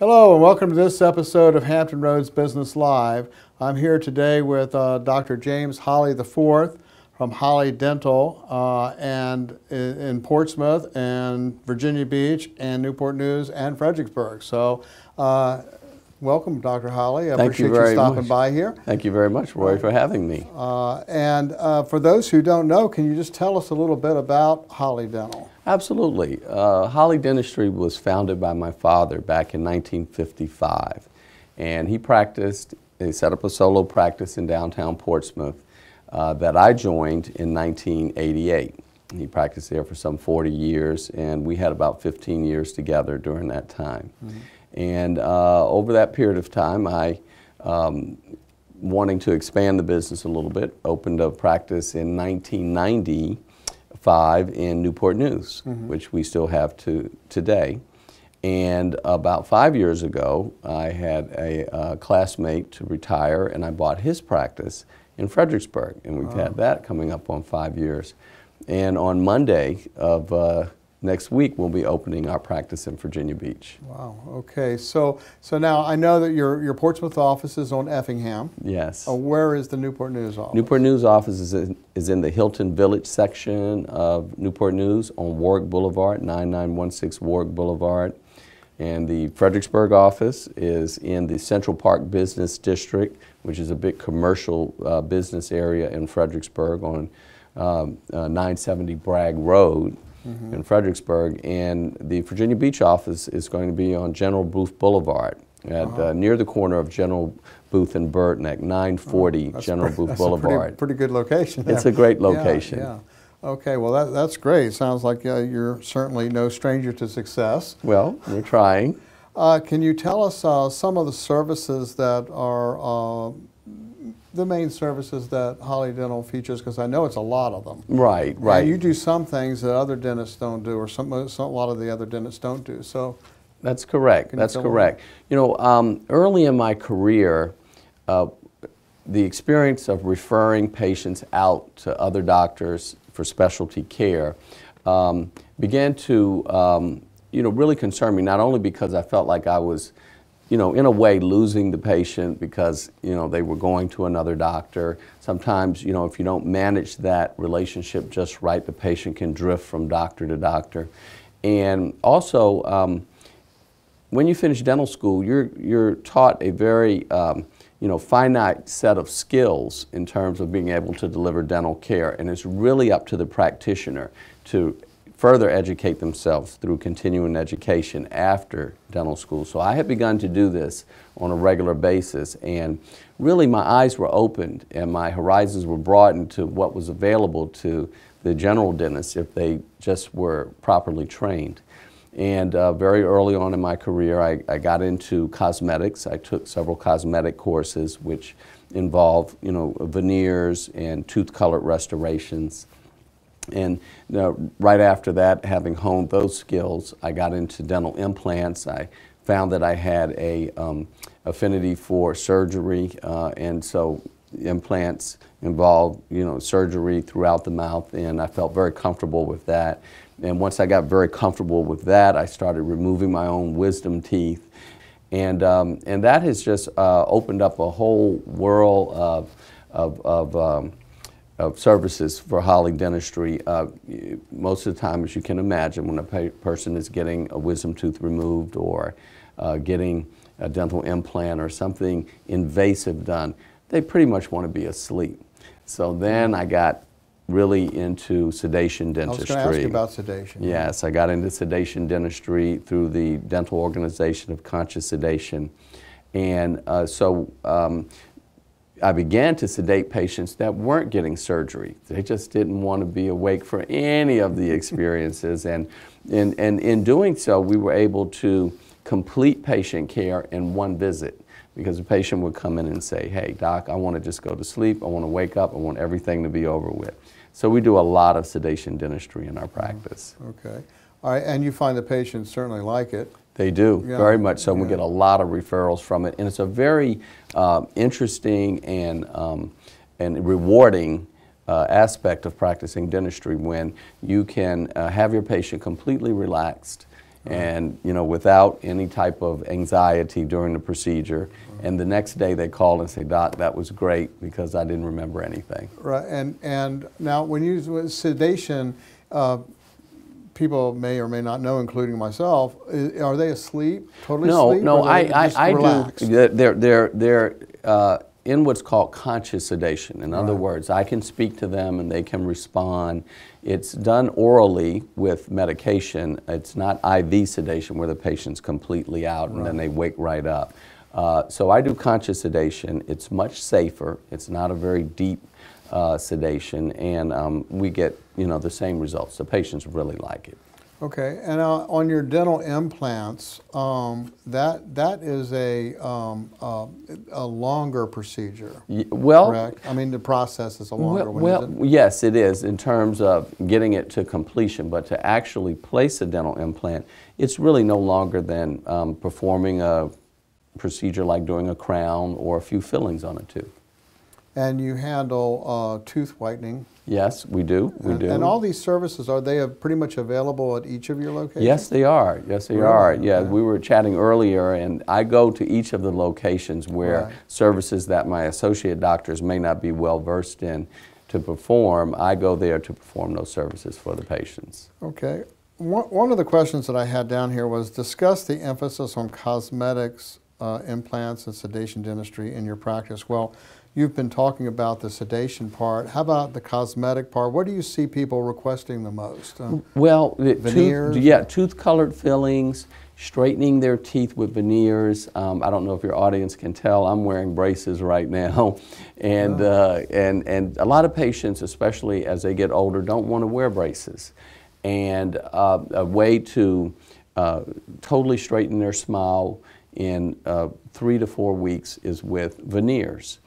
Hello and welcome to this episode of Hampton Roads Business Live. I'm here today with Dr. James Holley IV from Holley Dental and in Portsmouth and Virginia Beach and Newport News and Fredericksburg. So welcome, Dr. Holley. I appreciate you stopping by here. Thank you very much, Roy, for having me. For those who don't know, can you just tell us a little bit about Holley Dental? Absolutely. Holley Dentistry was founded by my father back in 1955. And he set up a solo practice in downtown Portsmouth that I joined in 1988. He practiced there for some 40 years, and we had about 15 years together during that time. Mm-hmm. And over that period of time, I, wanting to expand the business a little bit, opened a practice in 1995 in Newport News, mm-hmm. which we still have today. And about 5 years ago, I had a classmate to retire, and I bought his practice in Fredericksburg, and we've had that coming up on 5 years. And on Monday of next week, we'll be opening our practice in Virginia Beach. Wow. Okay. So now I know that your Portsmouth office is on Effingham. Yes. Where is the Newport News office? Newport News office is in the Hilton Village section of Newport News on Warwick Boulevard, 9916 Warwick Boulevard. And the Fredericksburg office is in the Central Park Business District, which is a big commercial business area in Fredericksburg on 970 Bragg Road. Mm-hmm. in Fredericksburg, and the Virginia Beach office is going to be on General Booth Boulevard at near the corner of General Booth and Burton at 940 General Booth Boulevard. That's a pretty good location there. It's a great location. Yeah. Okay, well that's great. Sounds like you're certainly no stranger to success. Well, we're trying. Can you tell us some of the services that are the main services that Holley Dental features, because I know it's a lot of them. Right, right. And you do some things that other dentists don't do, or a lot of the other dentists don't do. So that's correct. That's correct. You know, early in my career, the experience of referring patients out to other doctors for specialty care began to, really concern me. Not only because I felt like I was, in a way losing the patient because, they were going to another doctor. Sometimes, if you don't manage that relationship just right, the patient can drift from doctor to doctor. And also, when you finish dental school, you're taught a very, finite set of skills in terms of being able to deliver dental care. And it's really up to the practitioner to further educate themselves through continuing education after dental school. So I had begun to do this on a regular basis, and really my eyes were opened and my horizons were broadened to what was available to the general dentists if they just were properly trained. And very early on in my career, I got into cosmetics. I took several cosmetic courses which involve, veneers and tooth color restorations. And right after that, having honed those skills, I got into dental implants. I found that I had a affinity for surgery, and so implants involve, surgery throughout the mouth, and I felt very comfortable with that. And once I got very comfortable with that, I started removing my own wisdom teeth, and that has just opened up a whole world of services for Holley Dentistry. Most of the time, as you can imagine, when a person is getting a wisdom tooth removed or getting a dental implant or something invasive done, they pretty much want to be asleep. So then I got really into sedation dentistry. I was going to ask you about sedation. Yes, I got into sedation dentistry through the Dental Organization of Conscious Sedation. And I began to sedate patients that weren't getting surgery. They just didn't want to be awake for any of the experiences. And in doing so, we were able to complete patient care in one visit, because the patient would come in and say, hey, doc, I want to just go to sleep. I want to wake up. I want everything to be over with. So we do a lot of sedation dentistry in our practice. Okay. All right, and you find the patients certainly like it. They do, very much so. We get a lot of referrals from it, and it's a very interesting and rewarding aspect of practicing dentistry when you can have your patient completely relaxed and without any type of anxiety during the procedure. And the next day they call and say, "Doc, that was great," because I didn't remember anything. Right, and now when you use sedation, people may or may not know, including myself, are they asleep, totally asleep? No, I relaxed? do. They're in what's called conscious sedation. In other words, I can speak to them and they can respond. It's done orally with medication. It's not IV sedation where the patient's completely out and then they wake right up. So I do conscious sedation. It's much safer. It's not a very deep sedation, and we get the same results. The patients really like it. Okay, and on your dental implants, that is a longer procedure. Well, correct? I mean, the process is a longer one. Well, yes, it is in terms of getting it to completion, but to actually place a dental implant, it's really no longer than performing a procedure like doing a crown or a few fillings on a tooth. And you handle tooth whitening? Yes, we do. We do. And all these services, are they pretty much available at each of your locations? Yes, they are. Yes, they are. Yeah, we were chatting earlier, and I go to each of the locations where services that my associate doctors may not be well versed in to perform, I go there to perform those services for the patients. Okay. One of the questions that I had down here was discuss the emphasis on cosmetics, implants, and sedation dentistry in your practice. Well, you've been talking about the sedation part. How about the cosmetic part? What do you see people requesting the most? Well, veneers? Tooth-colored fillings, straightening their teeth with veneers. I don't know if your audience can tell, I'm wearing braces right now. And, and a lot of patients, especially as they get older, don't want to wear braces. And a way to totally straighten their smile in 3 to 4 weeks is with veneers.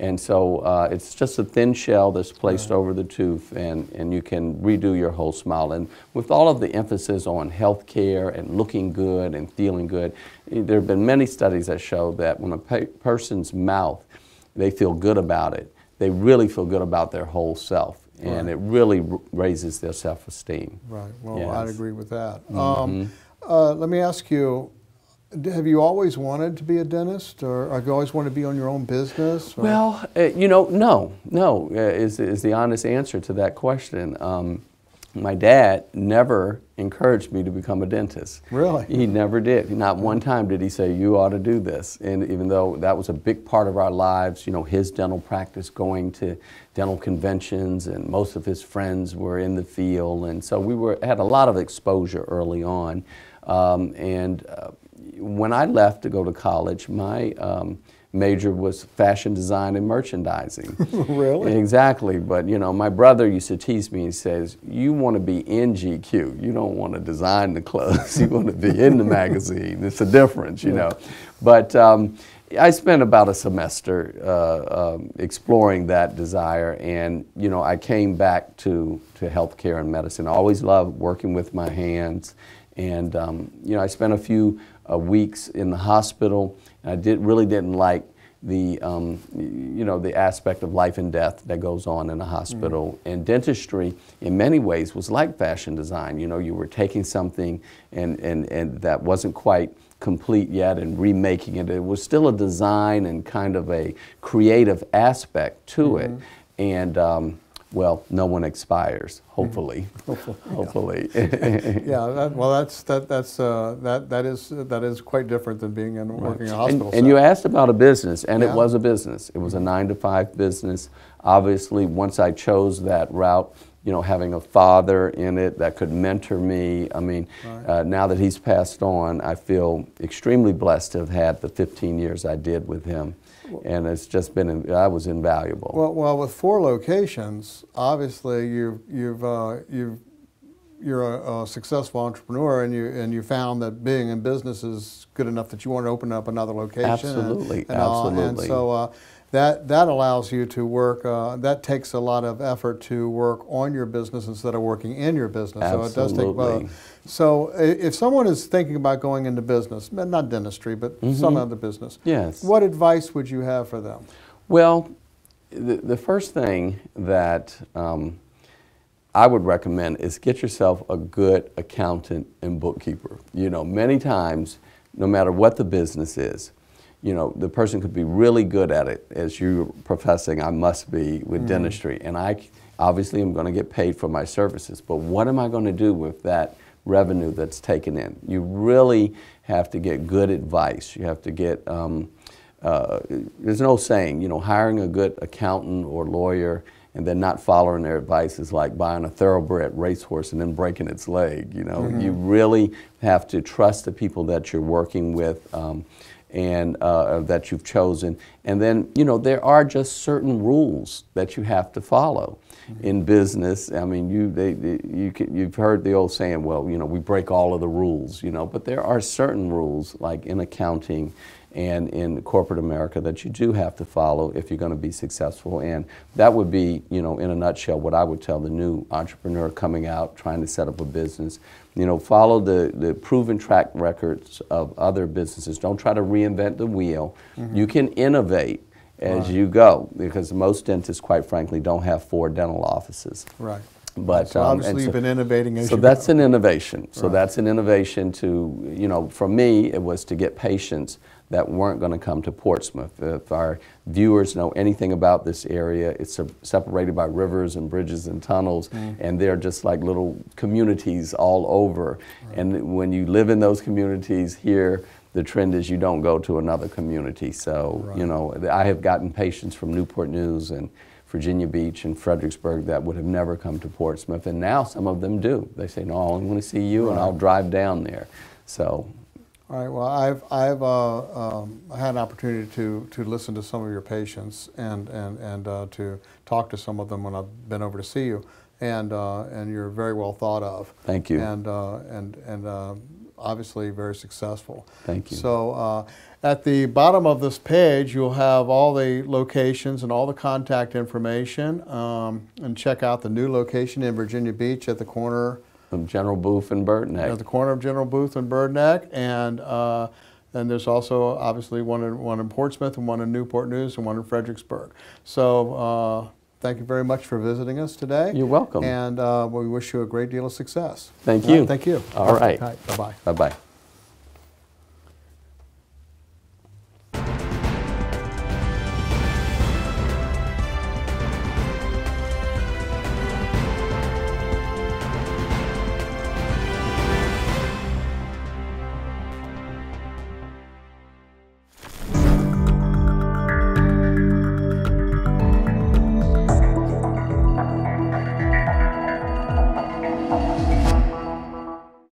And so it's just a thin shell that's placed over the tooth, and you can redo your whole smile. And with all of the emphasis on health care and looking good and feeling good, there have been many studies that show that when a person's mouth, they feel good about it, they really feel good about their whole self. And it really raises their self-esteem. Right, well, yes. I'd agree with that. Let me ask you, have you always wanted to be a dentist, or have you always wanted to be on your own business? Or? Well, no is the honest answer to that question. My dad never encouraged me to become a dentist. Really? He never did. Not one time did he say, "You ought to do this." And even though that was a big part of our lives, his dental practice, going to dental conventions, and most of his friends were in the field, and so we had a lot of exposure early on. When I left to go to college, my major was fashion design and merchandising. Really? Exactly. But my brother used to tease me. He says, "You want to be in GQ. You don't want to design the clothes. You want to be in the magazine. It's a difference, you know." But I spent about a semester exploring that desire, and I came back to healthcare and medicine. I always loved working with my hands, and I spent a few weeks in the hospital. I really didn't like the the aspect of life and death that goes on in a hospital. And dentistry, in many ways, was like fashion design. You were taking something and that wasn't quite complete yet and remaking it. It was still a design and kind of a creative aspect to it. And well, no one expires. Hopefully, hopefully. Yeah. That is quite different than being working in a hospital. And you asked about a business, and it was a business. It was a 9-to-5 business. Obviously, once I chose that route, having a father in it that could mentor me. I mean, now that he's passed on, I feel extremely blessed to have had the 15 years I did with him. And it's just been, that was invaluable. Well, with 4 locations, obviously you're a successful entrepreneur, and you found that being in business is good enough that you want to open up another location. Absolutely, absolutely. And so that allows you to work. That takes a lot of effort to work on your business instead of working in your business. Absolutely. So it does take both. So if someone is thinking about going into business, not dentistry, but some other business, what advice would you have for them? Well, the first thing that I would recommend is get yourself a good accountant and bookkeeper. You know, many times, no matter what the business is, you know, the person could be really good at it, as you're professing I must be with dentistry, and I obviously am going to get paid for my services, but what am I going to do with that revenue that's taken in? You really have to get good advice. You have to get, there's no saying, you know, hiring a good accountant or lawyer and then not following their advice is like buying a thoroughbred racehorse and then breaking its leg. You know, you really have to trust the people that you're working with and that you've chosen. And then, you know, there are just certain rules that you have to follow in business. I mean, you've heard the old saying, well, you know, we break all of the rules, you know, but there are certain rules, like in accounting and in corporate America, that you do have to follow if you're going to be successful. And that would be, you know, in a nutshell, what I would tell the new entrepreneur coming out, trying to set up a business. You know, follow the proven track records of other businesses. Don't try to reinvent the wheel. You can innovate as you go, because most dentists, quite frankly, don't have 4 dental offices. Right. But so obviously you've been innovating as so you that's go. an innovation. So that's an innovation to, you know, for me, it was to get patients that weren't going to come to Portsmouth. If our viewers know anything about this area, it's separated by rivers and bridges and tunnels, and they're just like little communities all over. And when you live in those communities here, the trend is you don't go to another community. So, you know, I have gotten patients from Newport News and Virginia Beach and Fredericksburg that would have never come to Portsmouth, and now some of them do. They say, no, I only want to see you, and I'll drive down there. So. All right. Well, I've had an opportunity to listen to some of your patients and to talk to some of them when I've been over to see you, and you're very well thought of. Thank you. And obviously very successful. Thank you. So at the bottom of this page, you'll have all the locations and all the contact information, and check out the new location in Virginia Beach at the corner of General Booth and Bird Neck. At the corner of General Booth and Bird Neck, and there's also obviously one in Portsmouth and one in Newport News and one in Fredericksburg. So thank you very much for visiting us today. You're welcome. And we wish you a great deal of success. Thank you. Thank you. All right. Bye-bye. Bye-bye.